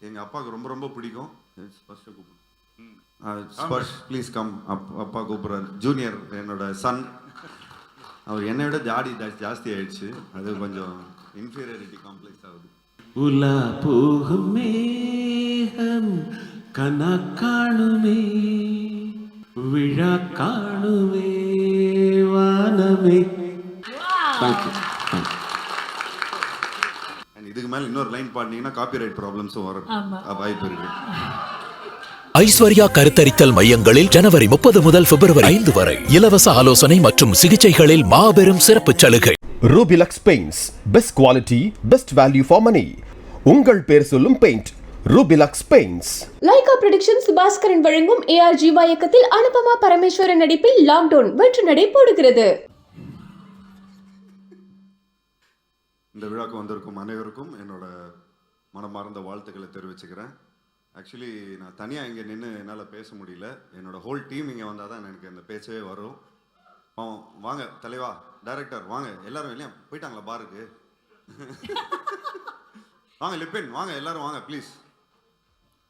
எங்கள் அப்பாவுக்கு ரொம்ப ரொம்ப பிடிக்கும். ஸ்பர்ஷை கூப்பிடு. Sparsh please come. அப்பா கூப்பிட்றாரு. ஜூனியர் என்னோட சன். அவர் என்னை விட ஜாஸ்தி ஆயிடுச்சு. அது கொஞ்சம் இன்ஃபீரியாரிட்டி காம்ப்ளெக்ஸ் ஆகுது. உலா போகும் மேகம் கனா காணுமே, விழா காணுமே வானமே. தேங்க்யூ. இதுக்கு மேலே இன்னொரு லைன் பாடினீங்கன்னா காப்பிரைட் ப்ராப்ளம்ஸும் வர வாய்ப்பு இருக்கு. ஐஸ்வர்யா கருத்தரித்தல் மையங்களில் ஜனவரி 30 முதல் பிப்ரவரி 5 வரை இலவச ஆலோசனை மற்றும் சிகிச்சைகளில் மாபெரும் சிறப்பு சலுகை. Rubilux paints, best quality, best value for money. உங்கள் பேர் சொல்லும் paint Rubilux paints. Lyca productions Bhaskaran வழங்கும் AR ஜீவா இயக்கத்தில் அனுபமா பரமேஸ்வரன் நடிப்பில் லாக்டவுன் வெற்றி நடை போடுகிறது. இந்த விழாக்கு வந்திருக்கும் அனைவருக்கும் என்னோட மனமார்ந்த வாழ்த்துக்களை தெரிவிச்சுக்கிறேன். ஆக்சுவலி நான் தனியாக இங்கே நின்று என்னால் பேச முடியல. என்னோட ஹோல் டீம் இங்கே வந்தால் தான் எனக்கு அந்த பேச்சவே வரும். வாங்க தலைவா, டைரக்டர் வாங்க, எல்லாரும் இல்லையா போயிட்டாங்களா பாருக்கு? வாங்க லிப்பின் வாங்க, எல்லாரும் வாங்க ப்ளீஸ்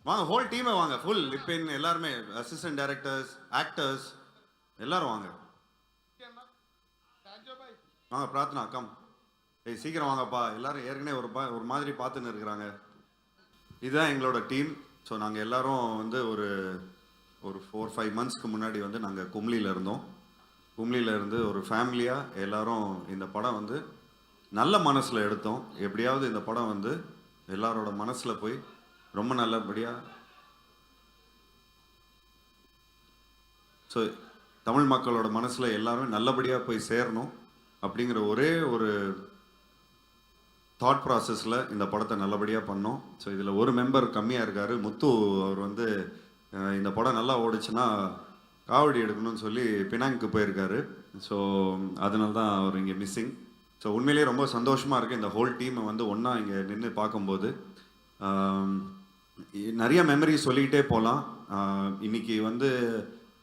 வாங்க, ஹோல் டீமே வாங்க, ஃபுல் லிப்பின் எல்லாருமே, அசிஸ்டன்ட் டைரக்டர்ஸ், ஆக்டர்ஸ் எல்லாரும் வாங்க. வாங்க பிரார்த்தனா கம். சீக்கிரம் வாங்கப்பா, எல்லாரும் ஏற்கனவே ஒரு மாதிரி பார்த்துன்னு இருக்கிறாங்க. இதுதான் எங்களோட டீம். ஸோ நாங்கள் எல்லாரும் வந்து ஒரு 4-5 மந்த்ஸ்க்கு முன்னாடி வந்து நாங்கள் கும்ளியில் இருந்தோம். கும்ளியில் இருந்து ஒரு ஃபேமிலியாக எல்லாரும் இந்த படம் வந்து நல்ல மனசில் எடுத்தோம். எப்படியாவது இந்த படம் வந்து எல்லாரோட மனசில் போய் ரொம்ப நல்லபடியாக, ஸோ தமிழ் மக்களோட மனசில் எல்லாரும் நல்லபடியாக போய் சேரணும் அப்படிங்கிற ஒரே ஒரு தாட் ப்ராசஸில் இந்த படத்தை நல்லபடியாக பண்ணோம். ஸோ இதில் ஒரு மெம்பர் கம்மியாக இருக்கார், முத்து. அவர் வந்து இந்த படம் நல்லா ஓடிச்சுன்னா காவடி எடுக்கணும்னு சொல்லி பினாங்க்கு போயிருக்காரு. ஸோ அதனால தான் அவர் இங்கே மிஸ்ஸிங். ஸோ உண்மையிலேயே ரொம்ப சந்தோஷமாக இருக்குது இந்த ஹோல் டீமை வந்து ஒன்றா இங்கே நின்று பார்க்கும்போது. நிறைய மெமரி சொல்லிக்கிட்டே போகலாம். இன்றைக்கி வந்து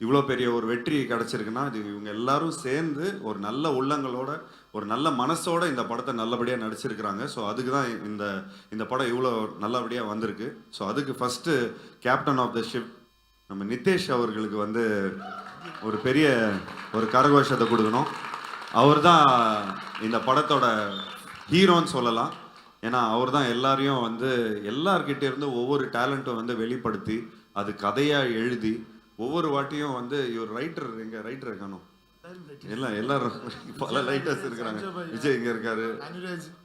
இவ்வளோ பெரிய ஒரு வெற்றி கிடச்சிருக்குன்னா இது இவங்க எல்லாரும் சேர்ந்து ஒரு நல்ல உள்ளங்களோட ஒரு நல்ல மனசோட இந்த படத்தை நல்லபடியாக நடிச்சிருக்கிறாங்க. ஸோ அதுக்கு தான் இந்த படம் இவ்வளோ நல்லபடியாக வந்திருக்கு. ஸோ அதுக்கு first captain of the ship நம்ம நிதேஷ் அவர்களுக்கு வந்து ஒரு பெரிய ஒரு கரகோஷத்தை கொடுக்கணும். அவர் தான் இந்த படத்தோட ஹீரோன்னு சொல்லலாம். ஏன்னா அவர் தான் எல்லாரையும் வந்து எல்லார்கிட்டே இருந்து ஒவ்வொரு டேலண்ட்டும் வந்து வெளிப்படுத்தி அது கதையாக எழுதி ஒவ்வொரு வாட்டியும் வந்து இவர் ரைட்டர், எங்கள் ரைட்டர் இருக்கானோ எல்லாரும் பல ரைட்டர்ஸ் இருக்கிறாங்க. விஜய் இங்கே இருக்காரு.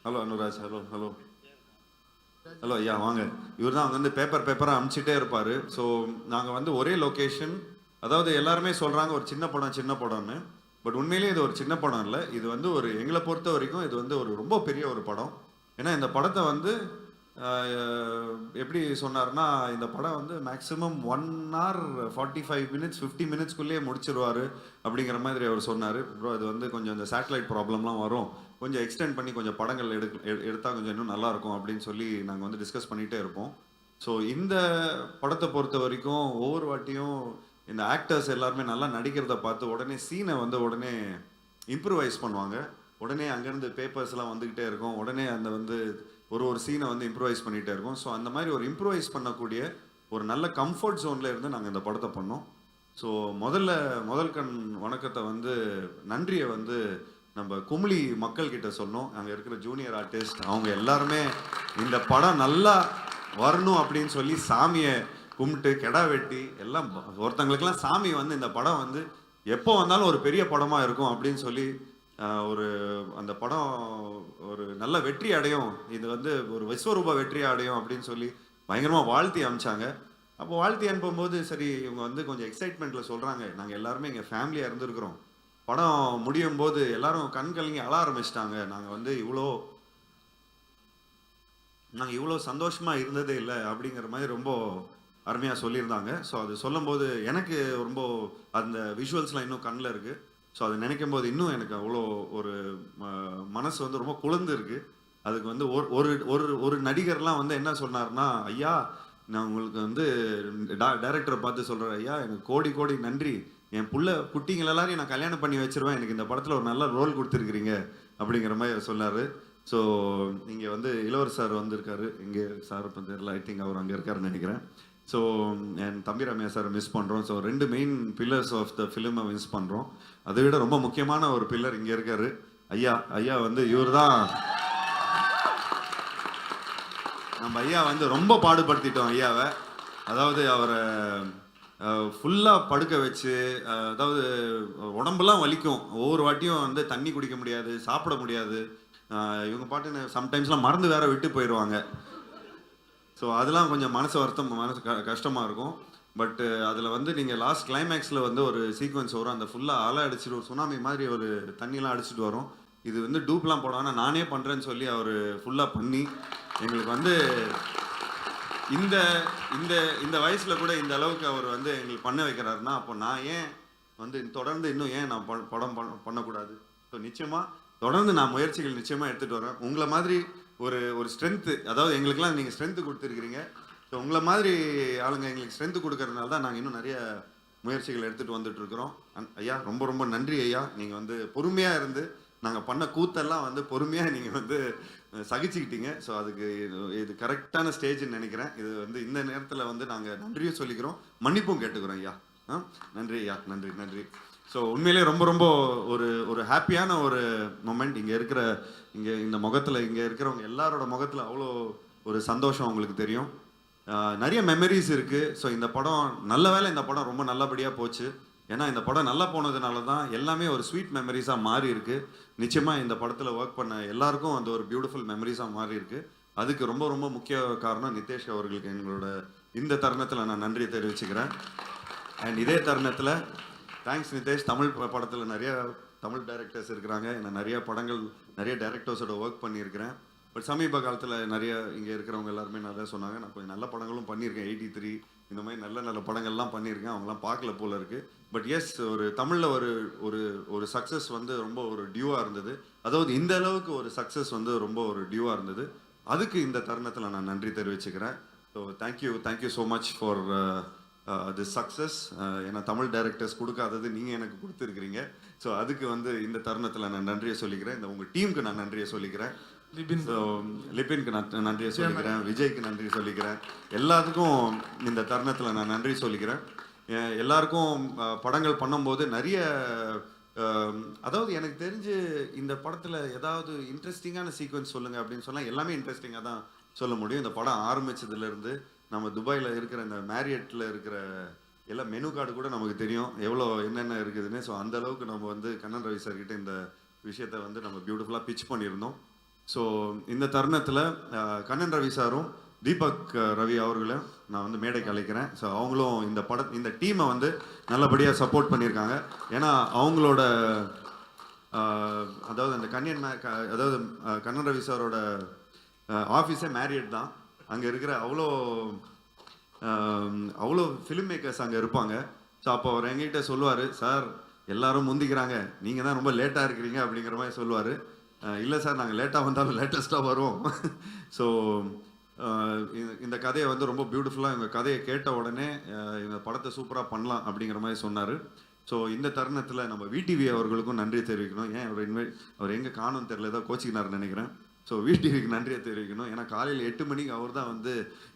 ஹலோ அனுராஜ். ஹலோ ஐயா வாங்க. இவர் தான் அவங்க வந்து பேப்பராக அனுப்பிச்சிட்டே இருப்பார். ஸோ நாங்கள் வந்து ஒரே லொக்கேஷன், அதாவது எல்லாருமே சொல்கிறாங்க ஒரு சின்ன படம்னு. பட் உண்மையிலேயே இது ஒரு சின்ன படம் இல்லை. இது வந்து ஒரு எங்களை பொறுத்த வரைக்கும் இது வந்து ஒரு ரொம்ப பெரிய ஒரு படம். ஏன்னா இந்த படத்தை வந்து எப்படி சொன்னார்னா, இந்த படம் வந்து மேக்ஸிமம் 1 hour 45 minutes 50 minutesக்குள்ளேயே முடிச்சிருவார் அப்படிங்கிற மாதிரி அவர் சொன்னார். ப்ரோ இது வந்து கொஞ்சம் இந்த சேட்டலைட் ப்ராப்ளம்லாம் வரும், கொஞ்சம் எக்ஸ்டெண்ட் பண்ணி கொஞ்சம் படங்கள் எடுத்தால் கொஞ்சம் இன்னும் நல்லாயிருக்கும் அப்படின்னு சொல்லி நாங்கள் வந்து டிஸ்கஸ் பண்ணிகிட்டே இருப்போம். ஸோ இந்த படத்தை பொறுத்த வரைக்கும் ஒவ்வொரு வாட்டியும் இந்த ஆக்டர்ஸ் எல்லாருமே நல்லா நடிக்கிறத பார்த்து உடனே சீனை வந்து உடனே இம்ப்ரூவைஸ் பண்ணுவாங்க. உடனே அங்கேருந்து பேப்பர்ஸ்லாம் வந்துக்கிட்டே இருக்கும். உடனே அந்த வந்து ஒரு சீனை வந்து இம்ப்ரூவைஸ் பண்ணிகிட்டே இருக்கும். ஸோ அந்த மாதிரி ஒரு இம்ப்ரூவைஸ் பண்ணக்கூடிய ஒரு நல்ல கம்ஃபர்ட் ஜோனில் இருந்து நாங்கள் இந்த படத்தை பண்ணோம். ஸோ முதல் கண் வணக்கத்தை வந்து நன்றியை வந்து நம்ம கும்ளி மக்கள்கிட்ட சொன்னோம். அங்கே இருக்கிற ஜூனியர் ஆர்டிஸ்ட் அவங்க எல்லாருமே இந்த படம் நல்லா வரணும் அப்படின்னு சொல்லி சாமியை கும்பிட்டு கெடா வெட்டி எல்லாம், ஒருத்தங்களுக்கெல்லாம் சாமி வந்து இந்த படம் வந்து எப்போ வந்தாலும் ஒரு பெரிய படமாக இருக்கும் அப்படின்னு சொல்லி அந்த படம் ஒரு நல்ல வெற்றி அடையும், இது வந்து ஒரு விஸ்வரூப வெற்றி அடையும் அப்படின்னு சொல்லி பயங்கரமாக வாழ்த்தி அனுப்பிச்சாங்க. அப்போ வாழ்த்தி அனுப்பும்போது சரி இவங்க வந்து கொஞ்சம் எக்ஸைட்மெண்ட்டில் சொல்கிறாங்க, நாங்கள் எல்லாருமே இங்கே ஃபேமிலியாக இருந்திருக்கிறோம், படம் முடியும் போது எல்லாரும் கண் கலங்கி அழ ஆரம்பிச்சிட்டாங்க, நாங்கள் வந்து இவ்வளோ சந்தோஷமாக இருந்ததே இல்லை அப்படிங்கிற மாதிரி ரொம்ப அருமையாக சொல்லியிருந்தாங்க. ஸோ அது சொல்லும்போது எனக்கு ரொம்ப அந்த விஷுவல்ஸ்லாம் இன்னும் கண்ணில் இருக்குது. ஸோ அதை நினைக்கும் போது இன்னும் எனக்கு அவ்வளோ ஒரு மனசு வந்து ரொம்ப குளிர்ந்து இருக்குது. அதுக்கு வந்து ஒரு நடிகர்லாம் வந்து என்ன சொன்னார்னா, ஐயா நான் உங்களுக்கு வந்து டைரக்டரை பார்த்து சொல்கிறேன், ஐயா எனக்கு கோடி நன்றி, என் குட்டிங்கள் எல்லாரையும் நான் கல்யாணம் பண்ணி வச்சிருவேன், எனக்கு இந்த படத்தில் ஒரு நல்ல ரோல் கொடுத்துருக்குறீங்க அப்படிங்கிற மாதிரி சொன்னார். ஸோ இங்கே வந்து இளவர் சார் வந்திருக்காரு, இங்கே சார் இப்போ தெரியல, ஐ திங்க் அவர் அங்கே இருக்காருன்னு நினைக்கிறேன். ஸோ என் தம்பி ரம்யா சார் மிஸ் பண்ணுறோம். So 2 main pillars of the ஃபிலிமை மிஸ் பண்ணுறோம். அதை விட ரொம்ப முக்கியமான ஒரு பில்லர் இங்கே இருக்காரு, ஐயா வந்து இவர் தான். நம்ம ஐயா வந்து ரொம்ப பாடுபடுத்திட்டோம் ஐயாவை. அதாவது அவரை ஃபுல்லாக படுக்க வச்சு, அதாவது உடம்புலாம் வலிக்கும், ஒவ்வொரு வாட்டியும் வந்து தண்ணி குடிக்க முடியாது, சாப்பிட முடியாது. இவங்க பாட்டுன்னு சம்டைம்ஸ்லாம் மறந்து வேற விட்டு போயிடுவாங்க. ஸோ அதெல்லாம் கொஞ்சம் மனசு கஷ்டமாக இருக்கும். பட்டு அதில் வந்து நீங்கள் லாஸ்ட் கிளைமேக்ஸில் வந்து ஒரு சீக்வன்ஸ் வரும், அந்த ஃபுல்லாக அலை அடிச்சுட்டு ஒரு சுனாமி மாதிரி ஒரு தண்ணியெலாம் அடிச்சுட்டு வரும். இது வந்து டூப்லாம் போடாமல் நானே பண்ணுறேன்னு சொல்லி அவர் ஃபுல்லாக பண்ணி எங்களுக்கு வந்து இந்த இந்த இந்த வயசில் கூட இந்த அளவுக்கு அவர் வந்து எங்களுக்கு பண்ண வைக்கிறாருன்னா, அப்போ நான் ஏன் வந்து தொடர்ந்து இன்னும் ஏன் நான் படம் பண்ணக்கூடாது? ஸோ நிச்சயமாக தொடர்ந்து நான் முயற்சிகள் நிச்சயமாக எடுத்துகிட்டு வரேன். உங்களை மாதிரி ஒரு ஸ்ட்ரென்த்து, அதாவது எங்களுக்கெல்லாம் நீங்கள் ஸ்ட்ரென்த்து கொடுத்துருக்கிறீங்க. ஸோ உங்களை மாதிரி ஆளுங்க எங்களுக்கு ஸ்ட்ரென்த்து கொடுக்கறதுனால தான் நாங்கள் இன்னும் நிறைய முயற்சிகள் எடுத்துகிட்டு வந்துட்டுருக்குறோம். ஐயா ரொம்ப ரொம்ப நன்றி ஐயா. நீங்கள் வந்து பொறுமையாக இருந்து நாங்கள் பண்ண கூத்தெல்லாம் வந்து பொறுமையாக நீங்கள் வந்து சகிச்சுக்கிட்டீங்க. ஸோ அதுக்கு இது கரெக்டான ஸ்டேஜ்னு நினைக்கிறேன். இது வந்து இந்த நேரத்தில் வந்து நாங்கள் நன்றியும் சொல்லிக்கிறோம், மன்னிப்பும் கேட்டுக்கிறோம் ஐயா. நன்றி ஐயா, நன்றி. ஸோ உண்மையிலே ரொம்ப ரொம்ப ஒரு ஹாப்பியான ஒரு மொமெண்ட். இங்கே இந்த முகத்தில், இங்கே இருக்கிறவங்க எல்லாரோட முகத்தில் அவ்வளோ ஒரு சந்தோஷம் உங்களுக்கு தெரியும். நிறைய மெமரிஸ் இருக்குது. ஸோ இந்த படம் நல்ல வேளை இந்த படம் ரொம்ப நல்லபடியாக போச்சு. ஏன்னா இந்த படம் நல்லா போனதுனால தான் எல்லாமே ஒரு ஸ்வீட் மெமரிஸாக மாறி இருக்கு. நிச்சயமாக இந்த படத்தில் ஒர்க் பண்ண எல்லாருக்கும் அந்த ஒரு பியூட்டிஃபுல் மெமரிஸாக மாறி இருக்கு. அதுக்கு ரொம்ப ரொம்ப முக்கிய காரணம் நிதேஷ் அவர்களுக்கு எங்களோட இந்த தருணத்தில் நான் நன்றி தெரிவிச்சுக்கிறேன். அண்ட் இதே தருணத்தில் தேங்க்ஸ் நிதேஷ். தமிழ் படத்தில் நிறைய தமிழ் டைரக்டர்ஸ் இருக்கிறாங்க. நான் நிறைய படங்கள் நிறைய டைரக்டர்ஸோட ஒர்க் பண்ணியிருக்கிறேன். பட் சமீப காலத்தில் நிறைய இங்கே இருக்கிறவங்க எல்லாருமே நிறைய சொன்னாங்க. நான் கொஞ்சம் நல்ல படங்களும் பண்ணியிருக்கேன், 83 இந்த மாதிரி நல்ல படங்கள்லாம் பண்ணியிருக்கேன். அவங்களாம் பார்க்கல போல இருக்குது. பட் எஸ், ஒரு தமிழில் ஒரு சக்ஸஸ் வந்து ரொம்ப ஒரு டியூவாக இருந்தது. அதாவது இந்த அளவுக்கு ஒரு சக்ஸஸ் வந்து ரொம்ப ஒரு டியூவாக இருந்தது. அதுக்கு இந்த தருணத்தில் நான் நன்றி தெரிவிச்சுக்கிறேன். So thank you so much for this success. ஏன்னா தமிழ் டைரக்டர்ஸ் கொடுக்காதது நீங்கள் எனக்கு கொடுத்துருக்கிறீங்க. ஸோ அதுக்கு வந்து இந்த தருணத்தில் நான் நன்றியை சொல்லிக்கிறேன். இந்த உங்கள் டீமுக்கு நான் நன்றியை சொல்லிக்கிறேன். லிபினுக்கு நான் நன்றியை சொல்லிக்கிறேன், விஜய்க்கு நன்றி சொல்லிக்கிறேன். எல்லாத்துக்கும் இந்த தருணத்தில் நான் நன்றி சொல்லிக்கிறேன். எல்லாருக்கும் படங்கள் பண்ணும்போது நிறைய, அதாவது எனக்கு தெரிஞ்சு இந்த படத்தில் ஏதாவது இன்ட்ரெஸ்டிங்கான சீக்வன்ஸ் சொல்லுங்கள் அப்படின்னு சொன்னால் எல்லாமே இன்ட்ரெஸ்டிங்காக தான் சொல்ல முடியும். இந்த படம் ஆரம்பித்ததுலேருந்து நம்ம துபாயில் இருக்கிற இந்த மேரியட்டில் இருக்கிற எல்லா மெனு கார்டு கூட நமக்கு தெரியும் எவ்வளோ என்னென்ன இருக்குதுன்னு. ஸோ அந்த அளவுக்கு நம்ம வந்து கண்ணன் ரவி சார்கிட்ட இந்த விஷயத்தை வந்து நம்ம பியூட்டிஃபுல்லாக பிச் பண்ணியிருந்தோம். ஸோ இந்த தருணத்தில் கண்ணன் ரவி சாரும் தீபக் ரவி அவர்களை நான் வந்து மேடைக்கு அழைக்கிறேன். ஸோ அவங்களும் இந்த டீமை வந்து நல்லபடியாக சப்போர்ட் பண்ணியிருக்காங்க. ஏன்னா அவங்களோட அதாவது அந்த அதாவது கண்ணன் ரவி சாரோட ஆஃபீஸே மேரியட் தான். அங்கே இருக்கிற அவ்வளோ ஃபிலிம் மேக்கர்ஸ் அங்கே இருப்பாங்க. ஸோ அப்போ அவர் எங்ககிட்ட சொல்லுவார், சார் எல்லாரும் முந்திக்கிறாங்க, நீங்கள் தான் ரொம்ப லேட்டாக இருக்கிறீங்க அப்படிங்கிற மாதிரி சொல்லுவார். இல்லை சார், நாங்கள் லேட்டாக வந்தாலும் லேட்டஸ்ட்டாக வரும். ஸோ இந்த கதையை வந்து ரொம்ப பியூட்டிஃபுல்லாக, இந்த கதையை கேட்ட உடனே இந்த படத்தை சூப்பராக பண்ணலாம் அப்படிங்கிற மாதிரி சொன்னார். ஸோ இந்த தருணத்தில் நம்ம விடிவி அவர்களுக்கும் நன்றி தெரிவிக்கணும். ஏன் அவர் எங்கே காணும்னு தெரியல, ஏதோ கோச்சிக்கினார்னு நினைக்கிறேன். ஸோ விடிவிக்கு நன்றியை தெரிவிக்கணும். ஏன்னா காலையில் 8 மணிக்கு அவர் தான் வந்து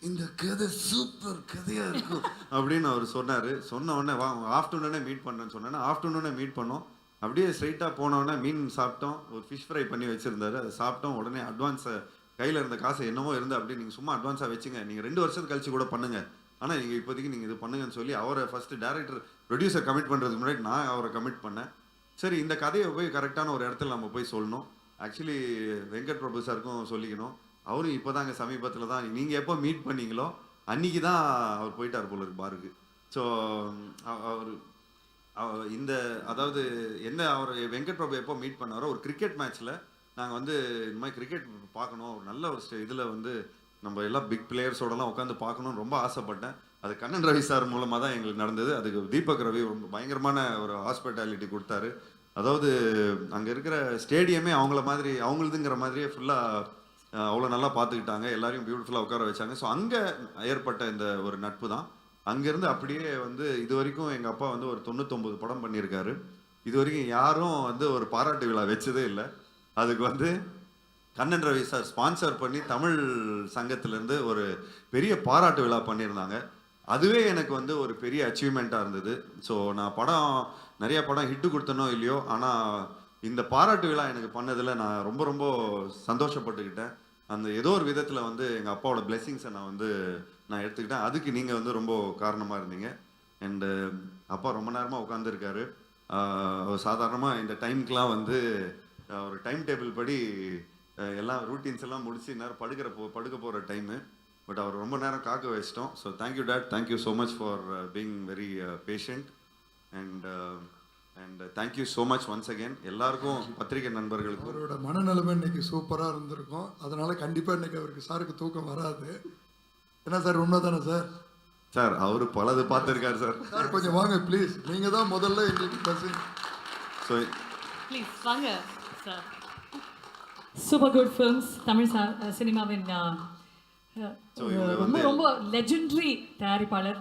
இந்த கதை சூப்பர் கதையாக இருக்கும் அப்படின்னு அவர் சொன்னார். சொன்ன உடனே ஆஃப்டர்நூனே மீட் பண்ணேன்னு சொன்னேன்னா ஆஃப்டர்நூனே மீட் பண்ணோம். அப்படியே ஸ்ட்ரைட்டாக போனோடனே மீன் சாப்பிட்டோம், ஒரு ஃபிஷ் ஃப்ரை பண்ணி வச்சுருந்தாரு, அதை சாப்பிட்டோம். உடனே அட்வான்ஸை கையில் இருந்த காசை என்னமோ இருந்து அப்படியே நீங்கள் சும்மா அட்வான்ஸாக வச்சுங்க, நீங்கள் 2 வருஷத்துக்கு கழிச்சு கூட பண்ணுங்கள், ஆனால் நீங்கள் இப்போதைக்கு நீங்கள் இது பண்ணுங்கன்னு சொல்லி அவரை ஃபஸ்ட்டு டேரக்டர் ப்ரொடியூசர் கமிட் பண்ணுறதுக்கு முன்னாடி நான் அவரை கமிட் பண்ணேன். சரி, இந்த கதையை போய் கரெக்டான ஒரு இடத்துல நம்ம போய் சொல்லணும். ஆக்சுவலி வெங்கட் பிரபு சாருக்கும் சொல்லிக்கணும். அவரும் இப்போ தாங்க சமீபத்தில் தான், நீங்கள் எப்போ மீட் பண்ணீங்களோ அன்றைக்கி தான் அவர் போயிட்டார் போல இருக்கு பாருக்கு. ஸோ இந்த அதாவது என்ன, அவர் வெங்கட் பிரபு எப்போ மீட் பண்ணாரோ ஒரு கிரிக்கெட் மேட்ச்சில் நாங்கள் வந்து இந்த மாதிரி கிரிக்கெட் பார்க்கணும், ஒரு நல்ல ஒரு இதில் வந்து நம்ம எல்லாம் பிக் பிளேயர்ஸோடலாம் உட்காந்து பார்க்கணுன்னு ரொம்ப ஆசைப்பட்டேன். அது கண்ணன் ரவி சார் மூலமாக தான் எங்களுக்கு நடந்தது. அதுக்கு தீபக் ரவி ரொம்ப பயங்கரமான ஒரு ஹாஸ்பிட்டாலிட்டி கொடுத்தாரு. அதாவது அங்கே இருக்கிற ஸ்டேடியமே அவங்களுதுங்கிற மாதிரியே ஃபுல்லாக அவ்வளோ நல்லா பார்த்துக்கிட்டாங்க, எல்லாரையும் பியூட்டிஃபுல்லாக உட்கார வச்சாங்க. ஸோ அங்கே ஏற்பட்ட இந்த ஒரு நட்பு தான். அங்கேருந்து அப்படியே வந்து இது வரைக்கும் எங்கள் அப்பா வந்து ஒரு 99 படம் பண்ணியிருக்காரு. இது வரைக்கும் யாரும் வந்து ஒரு பாராட்டு விழா வச்சதே இல்லை. அதுக்கு வந்து கண்ணன் ரவி சார் ஸ்பான்சர் பண்ணி தமிழ் சங்கத்திலேருந்து ஒரு பெரிய பாராட்டு விழா பண்ணியிருந்தாங்க. அதுவே எனக்கு வந்து ஒரு பெரிய அச்சீவ்மெண்ட்டாக இருந்தது. ஸோ நான் நிறைய படம் ஹிட்டு கொடுத்தனோ இல்லையோ, ஆனால் இந்த பாராட்டு விழா எனக்கு பண்ணதில் நான் ரொம்ப ரொம்ப சந்தோஷப்பட்டுக்கிட்டேன். அந்த ஏதோ ஒரு விதத்தில் வந்து எங்கள் அப்பாவோட பிளெஸிங்ஸை நான் எடுத்துக்கிட்டேன். அதுக்கு நீங்கள் வந்து ரொம்ப காரணமாக இருந்தீங்க. அண்டு அப்பா ரொம்ப நேரமாக உட்காந்துருக்காரு. சாதாரணமாக இந்த டைமுக்கெலாம் வந்து ஒரு டைம் டேபிள் படி எல்லாம் ரூட்டீன்ஸ் எல்லாம் முடிச்சு நேரம் படுக்க போகிற டைமு. பட் அவர் ரொம்ப நேரம் காக்க வச்சிட்டோம். So thank you date, thank you so much for being very patient. And thank you so much once again எல்லாருக்கும், பத்திரிகை நண்பர்களுக்கும். அவரோட மனநிலைமை இன்னைக்கு சூப்பராக இருந்திருக்கும். அதனால கண்டிப்பாக இன்னைக்கு சாருக்கு தூக்கம் வராது. என்ன சார், உண்மை தானே சார்? சார் அவர் பலது பார்த்துருக்காரு சார். சார் கொஞ்சம் வாங்க ப்ளீஸ், நீங்கள் தான் முதல்ல எங்களுக்கு பஸ்ஸிங். ஸோ ப்ளீஸ் வாங்க sir. Super good films Tamil சினிமாவின் ரொம்ப ரொம்ப லெஜெண்டரி தயாரிப்பாளர்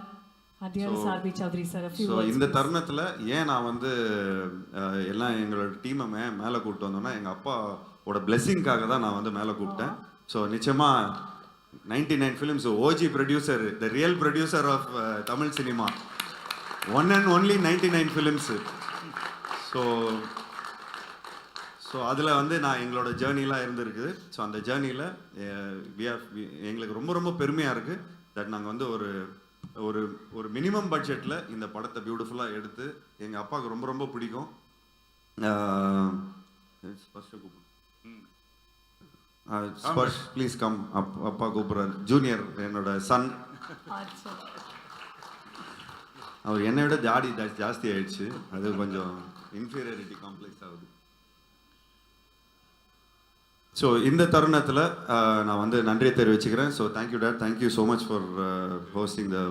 அடியார் சார்பி சௌத்ரி சார். ஸோ இந்த தருணத்தில் ஏன் நான் வந்து எல்லாம் எங்களோட டீமை மேலே கூப்பிட்டு வந்தோன்னா, எங்கள் அப்பாவோட பிளெஸிங்காக தான் நான் வந்து மேலே கூப்பிட்டேன். ஸோ நிச்சயமாக 99 films OG producer, the real producer of Tamil cinema, one and only 99 films. So அதில் வந்து எங்களோட ஜேர்னிலாம் இருந்திருக்குது. ஸோ அந்த ஜேர்னியில் எங்களுக்கு ரொம்ப ரொம்ப பெருமையாக இருக்குது தட் நாங்கள் வந்து ஒரு ஒரு மினிமம் பட்ஜெட்டில் இந்த படத்தை பியூட்டிஃபுல்லாக எடுத்து எங்கள் அப்பாவுக்கு ரொம்ப ரொம்ப பிடிக்கும். Sparsh please come. அப்பா கூப்பிட்றாரு. ஜூனியர் என்னோட சன். அவர் என்னை விட ஜாஸ்தி ஆயிடுச்சு. அது கொஞ்சம் இன்ஃபீரியாரிட்டி காம்ப்ளெக்ஸ் ஆகுது. ஸோ இந்த தருணத்தில் நான் வந்து நன்றியை தெரிவிச்சுக்கிறேன். So thank you date, thank you so much for hosting the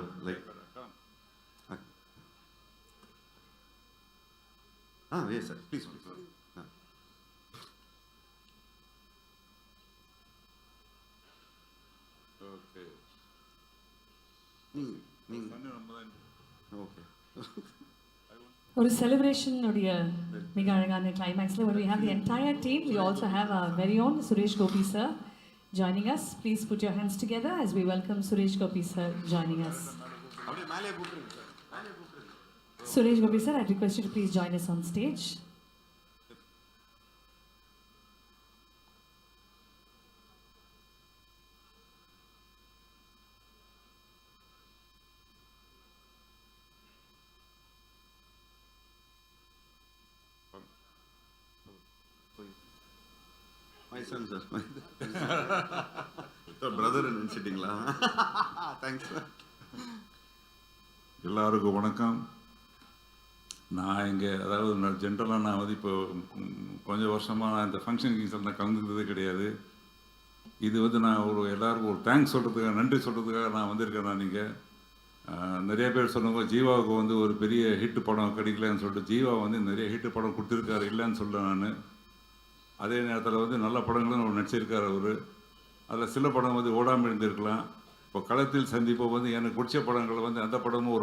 yes sir please. Okay. ஒரு செலிப்ரேஷனுடைய மிக அழகான கிளைமேக்ஸில் we have the entire team. We also have our very own Suresh Gopi sir joining us. Please put your hands together as we welcome Suresh Gopi sir joining us. Suresh Gopi sir, I request you to please join us on stage. My son sir. Brother நினச்சிட்டிங்களா? Thanks sir. எல்லாருக்கும் வணக்கம். நான் இங்கே அதாவது ஜென்ரலாக நான் வந்து இப்போ கொஞ்சம் வருஷமாக நான் இந்த ஃபங்க்ஷன் கிங்ஸில் நான் கலந்துக்கிறதே கிடையாது. இது வந்து நான் எல்லாருக்கும் ஒரு தேங்க்ஸ் சொல்கிறதுக்காக, நன்றி சொல்கிறதுக்காக நான் வந்திருக்கேன். நான் நீங்கள் நிறைய பேர் சொன்னவங்க ஜீவாவுக்கு வந்து ஒரு பெரிய ஹிட்டு படம் கிடைக்கலன்னு சொல்லிட்டு, ஜீவா வந்து நிறைய ஹிட்டு படம் கொடுத்துருக்காரு, இல்லைன்னு சொல்கிறேன் நான். அதே நேரத்தில் வந்து நல்ல படங்களும் அவர் நடிச்சிருக்கார் அவர். அதில் சில படம் வந்து ஓடாமல் இருந்திருக்கலாம். இப்போ களத்தில் சந்திப்போ வந்து எனக்கு பிடிச்ச படங்கள் வந்து அந்த படமும்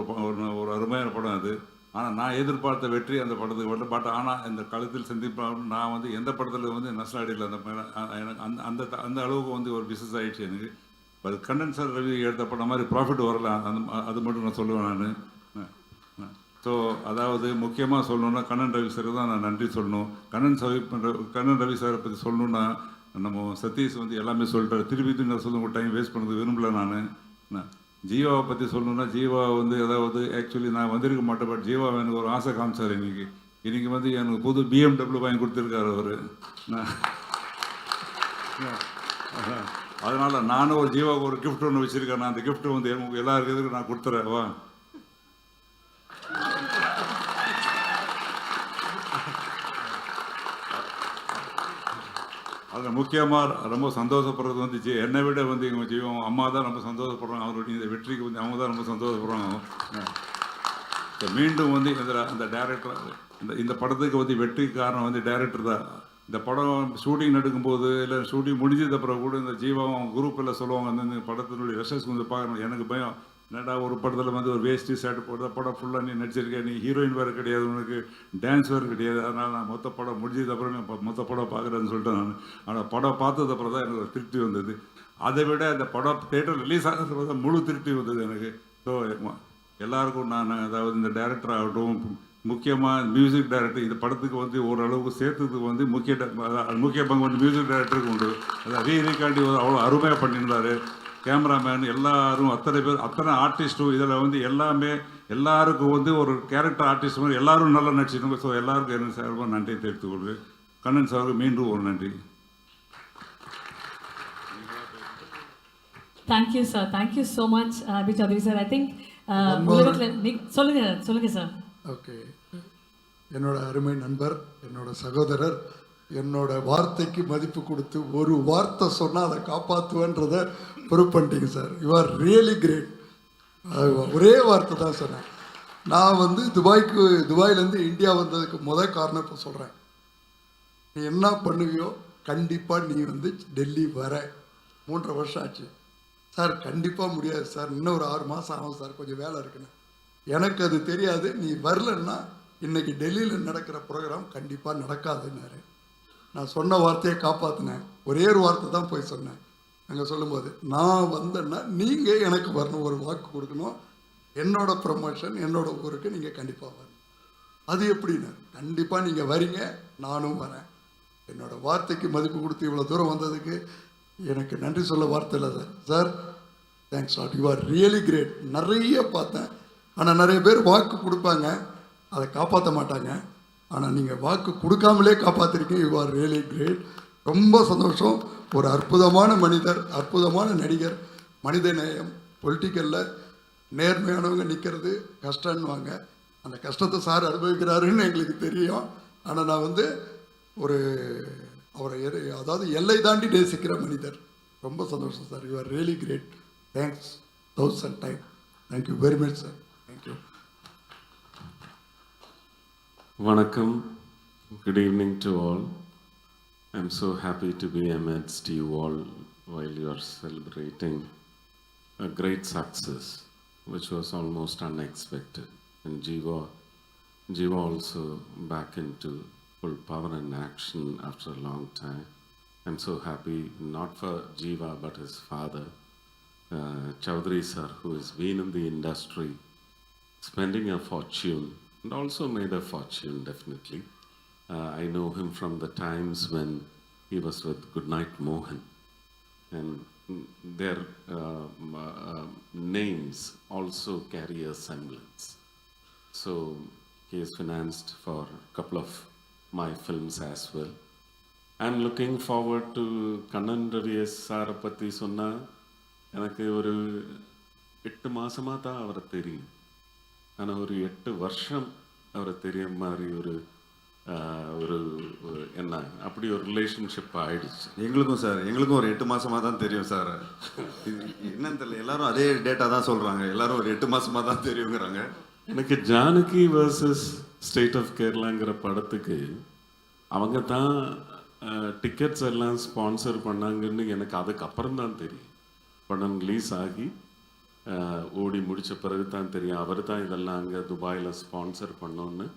ஒரு அருமையான படம் அது. ஆனால் நான் எதிர்பார்த்த வெற்றி அந்த படத்துக்கு வரல. பட் ஆனால் இந்த களத்தில் சந்திப்பாக நான் வந்து எந்த படத்தில் வந்து நஷ்டாடியில் அந்த எனக்கு அந்த அந்த அளவுக்கு வந்து ஒரு பிஸ்னஸ் ஆகிடுச்சு எனக்கு. அது கண்ணன் சார் ரவி எடுத்த படம் மாதிரி ப்ராஃபிட் வரலாம், அது மட்டும் நான் சொல்லுவேன் நான். ஸோ அதாவது முக்கியமாக சொல்லணுன்னா கண்ணன் ரவி சாருக்கு தான் நான் நன்றி சொல்லணும். கண்ணன் ரவி சாரை பற்றி சொல்லணுன்னா நம்ம சதீஷ் வந்து எல்லாமே சொல்லிட்டாரு. திருப்பி நான் சொல்ல டைம் வேஸ்ட் பண்ணது விரும்பல நான். ஜீவாவை பற்றி சொல்லணுன்னா, ஜீவா வந்து அதாவது ஆக்சுவலி நான் வந்திருக்க மாட்டேன். பட் ஜீவா எனக்கு ஒரு ஆசை காமிச்சார். இன்றைக்கி வந்து எனக்கு புது BMW வாங்கி கொடுத்துருக்காரு அவர். அதனால் நானும் ஒரு ஜீவாவுக்கு ஒரு கிஃப்ட் ஒன்று வச்சுருக்கேன். நான் அந்த கிஃப்ட்டு வந்து எல்லாருக்கும் நான் கொடுத்துறேன். வா. அதில் முக்கியமாக ரொம்ப சந்தோஷப்படுறது வந்து என்னை விட வந்து எங்கள் ஜீவம் அம்மா தான் ரொம்ப சந்தோஷப்படுறாங்க. அவருடைய இந்த வெற்றிக்கு வந்து அவங்க தான் ரொம்ப சந்தோஷப்படுறாங்க. மீண்டும் வந்து அந்த டைரக்டர் இந்த படத்துக்கு வந்து வெற்றி காரணம் வந்து டைரக்டர் தான். இந்த படம் ஷூட்டிங் நடக்கும்போது இல்லை ஷூட்டிங் முடிஞ்சது அப்புறம் கூட இந்த ஜீவாவும் குரூப்பில் சொல்லுவாங்க, அந்த படத்தினுடைய ரெசர்ச் வந்து பார்க்கணும். எனக்கு பயம், என்னடா ஒரு படத்தில் வந்து ஒரு வேஷ்டி ஷர்ட் போடுற படம் ஃபுல்லாக நீ நடிச்சிருக்க, நீ ஹீரோயின் வேறு கிடையாது, உனக்கு டான்ஸ் வேறு கிடையாது, அதனால் நான் மொத்த படம் முடிஞ்சதுக்கப்புறம் நான் மொத்த படம் பார்க்குறேன்னு சொல்லிட்டு நான். ஆனால் படம் பார்த்ததுக்கப்புறம் தான் எனக்கு ஒரு திருப்தி வந்தது. அதை விட அந்த படம் தேட்டர் ரிலீஸ் ஆகிறதுக்கு தான் முழு திருப்தி வந்தது எனக்கு. ஸோ எல்லாருக்கும் நான், அதாவது இந்த டைரக்டர் ஆகட்டும், முக்கியமாக மியூசிக் டைரக்டர், இந்த படத்துக்கு வந்து ஓரளவுக்கு சேர்த்ததுக்கு வந்து முக்கிய பங்கு வந்து மியூசிக் டைரக்டருக்கு உண்டு. அதாவது ரீகாண்டி அவ்வளோ அருமையாக பண்ணியிருந்தார். கேமராமேன் எல்லாரும், அத்தனை பேர், அத்தனை ஆர்டிஸ்ட்டும் இதில் வந்து எல்லாருக்கும் வந்து ஒரு கேரக்டர் ஆர்டிஸ்ட் மாதிரி எல்லாரும் நல்லா நடிச்சிருக்காங்க. ஸோ எல்லாருக்கும் என்ன சார்பாக நன்றி தெரிவித்துக் கொள்வேன். கண்ணன் சாருக்கு மீண்டும் ஒரு நன்றி. Thank you sir, thank you so much Abhi Chowdhury sir. I think சொல்லுங்க சார். ஓகே, என்னோட அருமை நண்பர், என்னோட சகோதரர், என்னோட வார்த்தைக்கு மதிப்பு கொடுத்து ஒரு வார்த்தை சொன்னால் அதை காப்பாற்றுவேன்றதை ப்ரூவ் பண்ணிட்டீங்க sir. You are really great. ஒரே வார்த்தை தான் சொன்னேன். நான் வந்து துபாயிலேருந்து இந்தியா வந்ததுக்கு முதல் காரணம் இப்போ சொல்கிறேன். நீ என்ன பண்ணுவியோ கண்டிப்பாக நீ வந்து டெல்லி வர. 3.5 வருஷம் ஆச்சு சார். கண்டிப்பாக முடியாது சார், இன்னும் ஒரு 6 மாதம் ஆகும் சார், கொஞ்சம் வேலை இருக்குன்னு. எனக்கு அது தெரியாது. நீ வரலன்னா இன்றைக்கி டெல்லியில் நடக்கிற ப்ரோக்ராம் கண்டிப்பாக நடக்காதுன்னாரு. நான் சொன்ன வார்த்தையை காப்பாற்றினேன். ஒரே ஒரு வார்த்தை தான் போய் சொன்னேன். அங்கே சொல்லும்போது, நான் வந்தேன்னா நீங்கள் எனக்கு வரணும், ஒரு வாக்கு கொடுக்கணும். என்னோட ப்ரமோஷன் என்னோட ஊருக்கு நீங்கள் கண்டிப்பாக வரணும். அது எப்படின்னு, கண்டிப்பாக நீங்கள் வரீங்க, நானும் வரேன். என்னோட வார்த்தைக்கு மதிப்பு கொடுத்து இவ்வளோ தூரம் வந்ததுக்கு எனக்கு நன்றி சொல்ல வார்த்தை இல்லை sir. Sir thanks lot, you are really great. நிறைய பார்த்தேன், ஆனால் நிறைய பேர் வாக்கு கொடுப்பாங்க, அதை காப்பாற்ற மாட்டாங்க. ஆனால் நீங்கள் வாக்கு கொடுக்காமலே காப்பாற்றிருக்கீங்க. You are really great. ரொம்ப சந்தோஷம். ஒரு அற்புதமான மனிதர், அற்புதமான நடிகர். மனித நேயம், பொலிட்டிக்கலில் நேர்மையானவங்க நிற்கிறது கஷ்டம்னுவாங்க. அந்த கஷ்டத்தை சார் அனுபவிக்கிறாருன்னு எங்களுக்கு தெரியும். ஆனால் நான் வந்து அவரை அதாவது எல்லை தாண்டி நேசிக்கிற மனிதர். ரொம்ப சந்தோஷம் sir. You are really great. Thanks 1000 time. Thank you very much sir. Thank you. Vanakkam, good evening to all. I'm so happy to be amidst you all while you are celebrating a great success, which was almost unexpected. And Jiva also back into full power and action after a long time. I'm so happy, not for Jiva, but his father, Chaudhary sir, who has been in the industry, spending a fortune, and also made a fortune, definitely. I know him from the times when he was with Goodnight Mohan, and their names also carry a semblance. So he is financed for a couple of my films as well. I'm looking forward to Kannan Radius சாரை பற்றி சொன்னால் எனக்கு ஒரு 8 மாதமாக தான் அவரை தெரியும். ஆனால் ஒரு 8 வருஷம் அவரை தெரிய மாதிரி ஒரு என்ன அப்படி ஒரு ரிலேஷன்ஷிப் ஆயிடுச்சு. எங்களுக்கும் சார், எங்களுக்கும் ஒரு 8 மாசமாக தான் தெரியும் சார். என்னன்னு தெரியல, எல்லாரும் அதே டேட்டா தான் சொல்கிறாங்க. எல்லாரும் ஒரு 8 மாசமாக தான் தெரியுங்கிறாங்க. எனக்கு ஜானகி வர்சஸ் ஸ்டேட் ஆஃப் கேரளாங்கிற படத்துக்கு அவங்க தான் டிக்கெட்ஸ் எல்லாம் ஸ்பான்சர் பண்ணாங்கன்னு எனக்கு அதுக்கப்புறம் தான் தெரியும். படம் ரிலீஸ் ஆகி ஓடி முடித்த பிறகு தான் தெரியும் அவர் தான் இதெல்லாம் அங்கே துபாயில் ஸ்பான்சர் பண்ணோன்னு.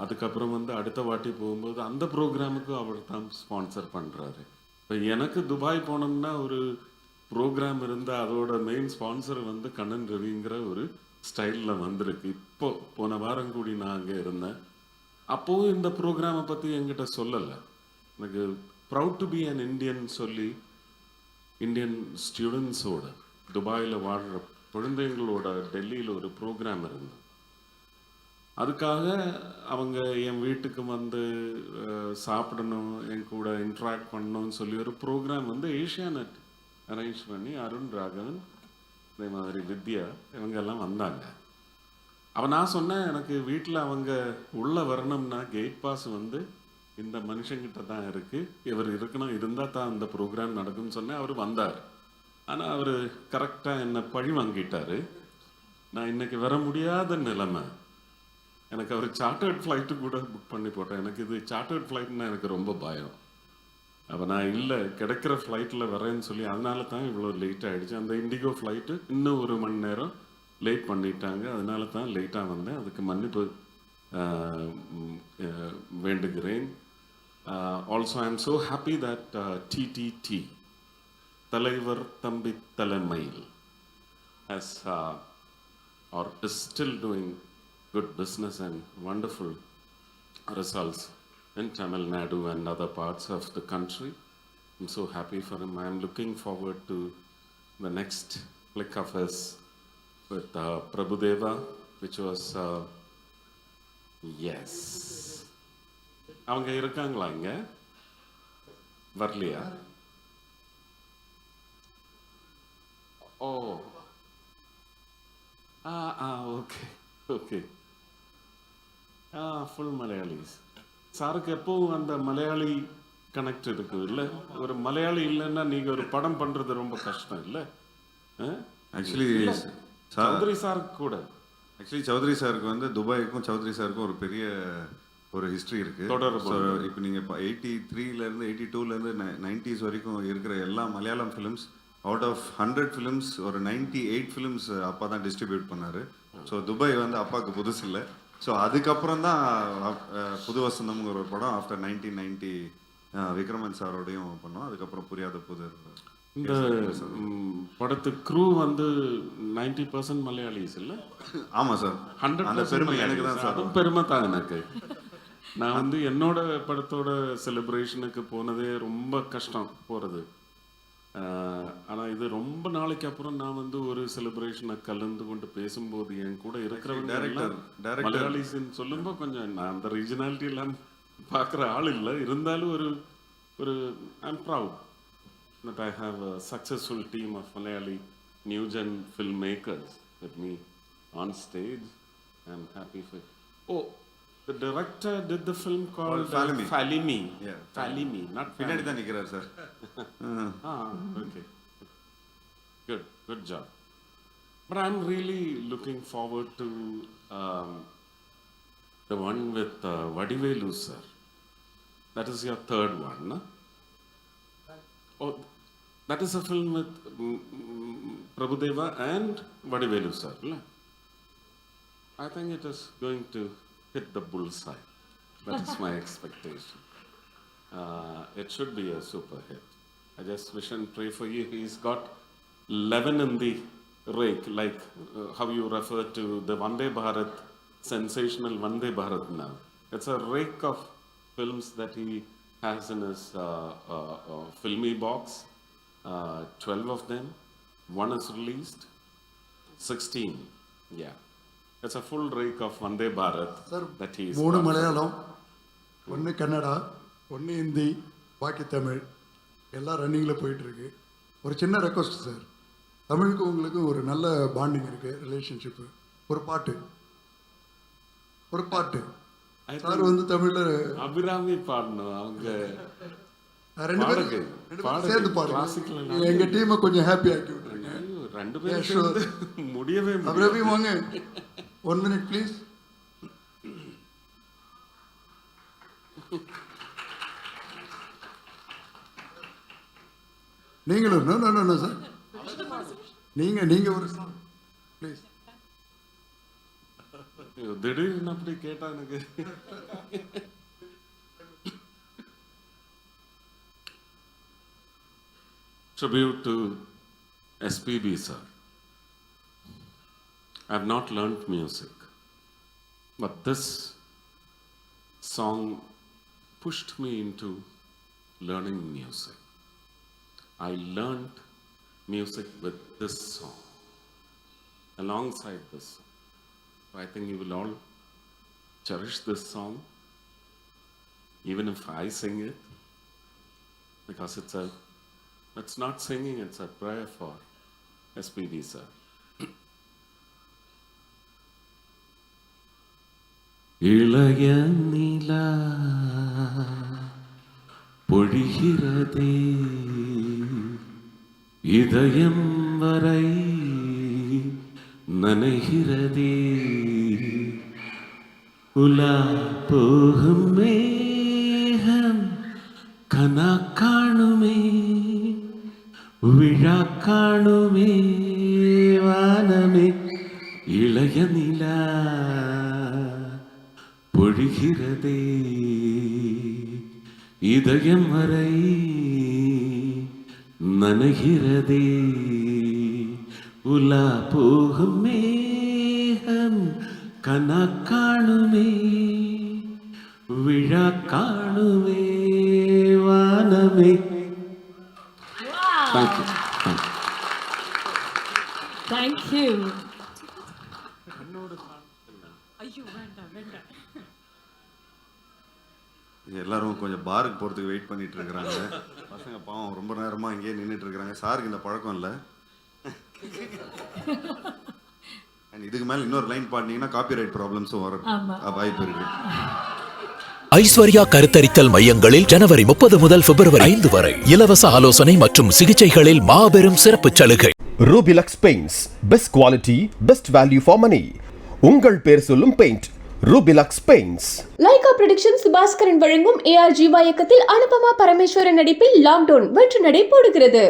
அதுக்கப்புறம் வந்து அடுத்த வாட்டி போகும்போது அந்த ப்ரோக்ராமுக்கு அவர் தான் ஸ்பான்சர் பண்ணுறாரு. இப்போ எனக்கு துபாய் போனோம்னா ஒரு ப்ரோக்ராம் இருந்தால் அதோட மெயின் ஸ்பான்சர் வந்து கண்ணன் ரவிங்கிற ஒரு ஸ்டைலில் வந்திருக்கு. போன வாரம் கூடி நான் அங்கே இருந்தேன். அப்போது இந்த ப்ரோக்ராமை பற்றி என்கிட்ட சொல்லலை. எனக்கு proud to be an Indian சொல்லி இந்தியன் ஸ்டூடெண்ட்ஸோட துபாயில் வாழ்கிற குழந்தைங்களோட டெல்லியில் ஒரு ப்ரோக்ராம் இருந்தது. அதுக்காக அவங்க என் வீட்டுக்கு வந்து சாப்பிடணும், என் கூட இன்ட்ராக்ட் பண்ணணும்னு சொல்லி ஒரு ப்ரோக்ராம் வந்து ஏஷியாநெட் அரேஞ்ச் பண்ணி அருண் ராகவன், அதே மாதிரி வித்யா இவங்கெல்லாம் வந்தாங்க. அவன் நான் சொன்னேன், எனக்கு வீட்டில் அவங்க உள்ளே வரணும்னா கேட் பாஸ் வந்து இந்த மனுஷங்கிட்ட தான் இருக்குது, இவர் இருக்கணும், இருந்தால் தான் அந்த ப்ரோக்ராம் நடக்கும்னு சொன்னேன். அவர் வந்தார். ஆனால் அவர் கரெக்டாக என்னை பழி வாங்கிட்டார். நான் இன்றைக்கி வர முடியாத நிலைமை. எனக்கு அவர் சார்ட்டர்ட் ஃப்ளைட்டு கூட புக் பண்ணி போட்டேன். எனக்கு இது சார்ட்டர்ட் ஃப்ளைட்னா எனக்கு ரொம்ப பயம். அப்போ நான் இல்லை கிடைக்கிற ஃப்ளைட்டில் வரேன்னு சொல்லி அதனால தான் இவ்வளோ லேட் ஆகிடுச்சு. அந்த இண்டிகோ ஃப்ளைட்டு இன்னும் 1 மணி நேரம் லேட் பண்ணிட்டாங்க. அதனால தான் லேட்டாக வந்தேன். அதுக்கு மன்னிப்பு வேண்டுகிறேன். Also I am so happy that TTD தலைவர் தம்பி தலைமையில் has or is still doing good business and wonderful results in Tamil Nadu and other parts of the country. I'm so happy for him. I'm looking forward to the next flick of his with Prabhudeva, which was yes. அவங்க இருக்காங்களா இங்க? வரலையா? ஓ okay okay full Malayalis. சாருக்கு எப்போவும் அந்த Malayali connect இருக்குது இல்லை? ஒரு மலையாளி இல்லைன்னா நீங்கள் ஒரு படம் பண்ணுறது ரொம்ப கஷ்டம் இல்லை? ஆக்சுவலி சௌத்ரி சாருக்கு கூட சௌத்ரி சாருக்கு வந்து துபாய்க்கும் சௌத்ரி சாருக்கும் ஒரு பெரிய ஒரு ஹிஸ்ட்ரி இருக்குது. தொடர்பு. இப்போ நீங்கள் இப்போ 83லேருந்து 82லேருந்து 90s வரைக்கும் இருக்கிற எல்லா Malayalam films out of 100 films ஒரு 98 ஃபிலிம்ஸ் அப்பா தான் டிஸ்ட்ரிபியூட் பண்ணார். ஸோ துபாய் வந்து அப்பாவுக்கு புதுசு இல்லை. ஸோ அதுக்கப்புறம் தான் புது வசந்தம்ங்கிற ஒரு படம் ஆஃப்டர் 1990 விக்ரமன் சாரோடையும் பண்ணோம். அதுக்கப்புறம் புரியாத புது இந்த படத்து க்ரூ வந்து 90% மலையாளிஸ் இல்லை? ஆமாம் சார். 100% அந்த பெருமை எனக்கு தான் சார். அதுவும் பெருமை தான் எனக்கு. நான் வந்து என்னோட படத்தோட செலிப்ரேஷனுக்கு போனதே ரொம்ப கஷ்டம் போகிறது. ஆனால் இது ரொம்ப நாளைக்கு அப்புறம் நான் வந்து ஒரு செலிப்ரேஷனை கலந்து கொண்டு பேசும்போது என் கூட இருக்கிறவங்க மலையாளிஸ்ன்னு சொல்லும்போது கொஞ்சம் நான் அந்த ரீஜனாலிட்டி எல்லாம் பார்க்குற ஆள் இல்லை. இருந்தாலும் ஒரு I'm proud that I have a successful team of Malayali new gen filmmakers with me on stage. I'm happy for. Oh, the director did the film called Falimi. Yeah, Falimi, not பின்னாடி தான் நிற்கிறார் sir. Okay. Good job. But I'm really looking forward to the one with Vadivelu sir. That is your third one, no? Oh, that is a film with Prabhudeva and Vadivelu sir. I think it is going to hit the bullseye. That is my expectation. It should be a super hit. I just wish and pray for you. He's got 11 in the rake, like how you refer to the Vande Bharat, sensational Vande Bharat now. It's a rake of films that he has in his filmy box. 12 of them. One is released. 16. Yeah. It's a full rake of Vande Bharat that he is. 3 Malayalam, 1 Kannada, 1 Hindi, பாக்கி தமிழ் எல்லாம் ரன்னிங்கில் போயிட்டுருக்கு. ஒரு சின்ன request sir, தமிழுக்கும் உங்களுக்கு ஒரு நல்ல பாண்டிங் இருக்குது, ரிலேஷன்ஷிப்பு. ஒரு பாட்டு சார் வந்து தமிழ்ல அபிராமி பாடணும். அவங்க 2 பேரும் சேர்ந்து பாடுங்க. எங்க டீமை கொஞ்சம் ஹாப்பி ஆக்கி விட்டுருங்க. 2 பேரும் முடியவே அபிராமி வாங்க. 1 minute ப்ளீஸ். நீங்களும் நோ சார், நீங்க ஒரு ப்ளீஸ். திடீர்னு அப்படி கேட்டா எனக்கு tribute to SPB sir. I have not learnt music, but this song pushed me into learning music. I learned music with this song, alongside this song. So I think you will all cherish this song, even if I sing it, because it's not singing, it's a prayer for SPB sir. இளைய நிலா பொழிகிறதே இதயம் வரை நனைகிறதே உலா போகும் மேகம் கனா விழா காணுமே வானமே இளைய நிலா பொழிகிறதே இதயம் வரை நனைகிறதே உலா போகும் மேகம் கனா காணுமே விழா காணுமே வானமே. Thank you. Thank you. எல்லாரும் கொஞ்சம் பாருக்கு போகிறதுக்கு வெயிட் பண்ணிட்டு இருக்கிறாங்க. பசங்க பாவம் ரொம்ப நேரமாக இங்கேயே நின்றுட்டு இருக்கிறாங்க. சாருக்கு இந்த பழக்கம் இல்லை. அண்ட் இதுக்கு மேலே இன்னொரு லைன் பாடினீங்கன்னா காப்பிரைட் ப்ராப்ளம்ஸும் வர வாய்ப்பு இருக்கு. ஐஸ்வர்யா கருத்தரித்தல் மையங்களில் ஜனவரி 30 முதல் பிப்ரவரி 5 வரை இலவச ஆலோசனை மற்றும் சிகிச்சைகளில் மாபெரும் சிறப்பு சலுகை. Rubilux paints, best quality, best value for money. உங்கள் பேர் சொல்லும் paint Rubilux paints. Lyca productions Bhaskaran வழங்கும் AR ஜீவா இயக்கத்தில் அனுபமா பரமேஸ்வரன் நடிப்பில் லாக்டவுன் வெற்றி நடை போடுகிறது.